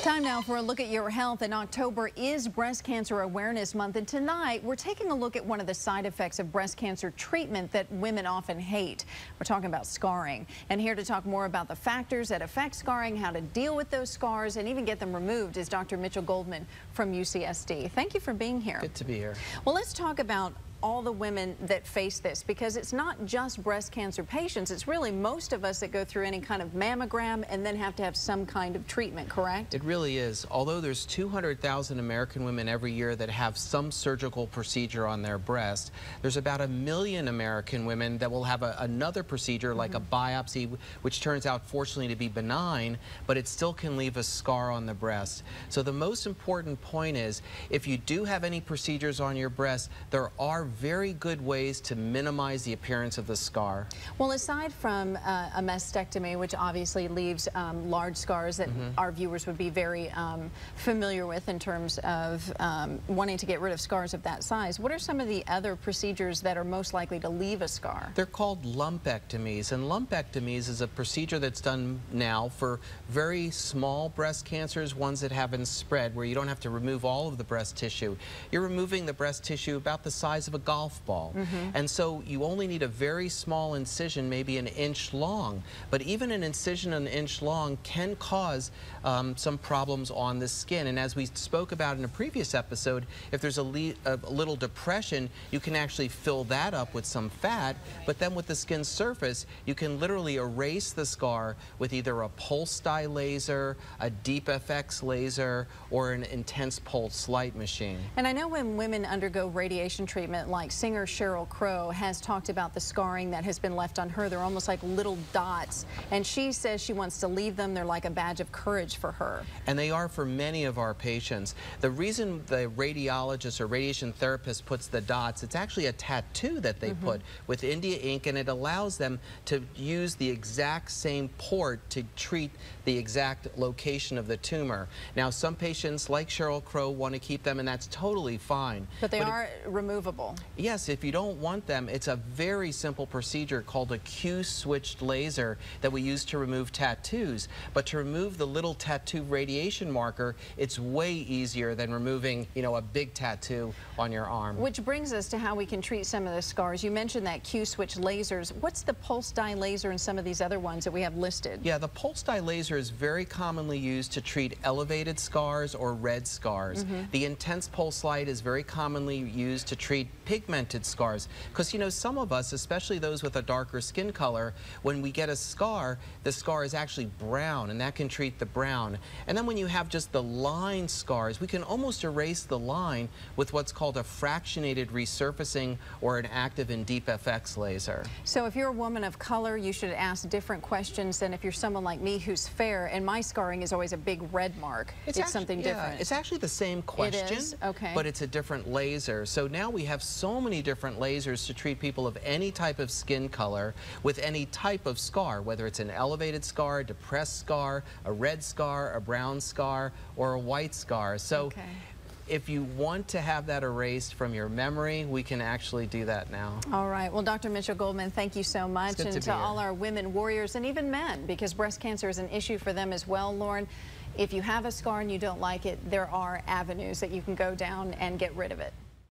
Time now for a look at your health, and October is Breast Cancer Awareness Month, and tonight we're taking a look at one of the side effects of breast cancer treatment that women often hate. We're talking about scarring, and here to talk more about the factors that affect scarring, how to deal with those scars, and even get them removed is Dr. Mitchel Goldman from UCSD. Thank you for being here. Good to be here. Well, let's talk about all the women that face this, because it's not just breast cancer patients, it's really most of us that go through any kind of mammogram and then have to have some kind of treatment, correct? It really is. Although there's 200,000 American women every year that have some surgical procedure on their breast, there's about 1 million American women that will have another procedure like a biopsy, which turns out fortunately to be benign, but it still can leave a scar on the breast. So the most important point is, if you do have any procedures on your breast, there are very good ways to minimize the appearance of the scar. Well, aside from a mastectomy, which obviously leaves large scars that our viewers would be very familiar with in terms of wanting to get rid of scars of that size, what are some of the other procedures that are most likely to leave a scar? They're called lumpectomies, and lumpectomies is a procedure that's done now for very small breast cancers, ones that haven't spread, where you don't have to remove all of the breast tissue. You're removing the breast tissue about the size of a golf ball. And so you only need a very small incision, maybe 1 inch long. But even an incision 1 inch long can cause some problems on the skin. And as we spoke about in a previous episode, if there's a little depression, you can actually fill that up with some fat. But then with the skin surface, you can literally erase the scar with either a pulse dye laser, a deep FX laser, or an intense pulse light machine. And I know when women undergo radiation treatment, like singer Sheryl Crow has talked about the scarring that has been left on her. They're almost like little dots, and she says she wants to leave them. They're like a badge of courage for her. And they are for many of our patients. The reason the radiologist or radiation therapist puts the dots, it's actually a tattoo that they put with India ink, and it allows them to use the exact same port to treat the exact location of the tumor. Now, some patients like Sheryl Crow want to keep them, and that's totally fine. But they are removable. Yes, if you don't want them, it's a very simple procedure called a Q-switched laser that we use to remove tattoos. But to remove the little tattoo radiation marker, it's way easier than removing, you know, a big tattoo on your arm. Which brings us to how we can treat some of the scars. You mentioned that Q-switch lasers. What's the pulse dye laser and some of these other ones that we have listed? Yeah, the pulse dye laser is very commonly used to treat elevated scars or red scars. The intense pulse light is very commonly used to treat pigmented scars, because you know, some of us, especially those with a darker skin color, when we get a scar, the scar is actually brown, and that can treat the brown. And then when you have just the line scars, we can almost erase the line with what's called a fractionated resurfacing or an active and deep FX laser. So if you're a woman of color, you should ask different questions than if you're someone like me who's fair, and my scarring is always a big red mark. It's actually, something different. It's actually the same question, it is? Okay. But it's a different laser. So now we have so many different lasers to treat people of any type of skin color with any type of scar, whether it's an elevated scar, a depressed scar, a red scar, a brown scar, or a white scar. So if you want to have that erased from your memory, we can actually do that now. All right. Well, Dr. Mitchel Goldman, thank you so much. And to all our women warriors and even men, because breast cancer is an issue for them as well, Lauren. If you have a scar and you don't like it, there are avenues that you can go down and get rid of it.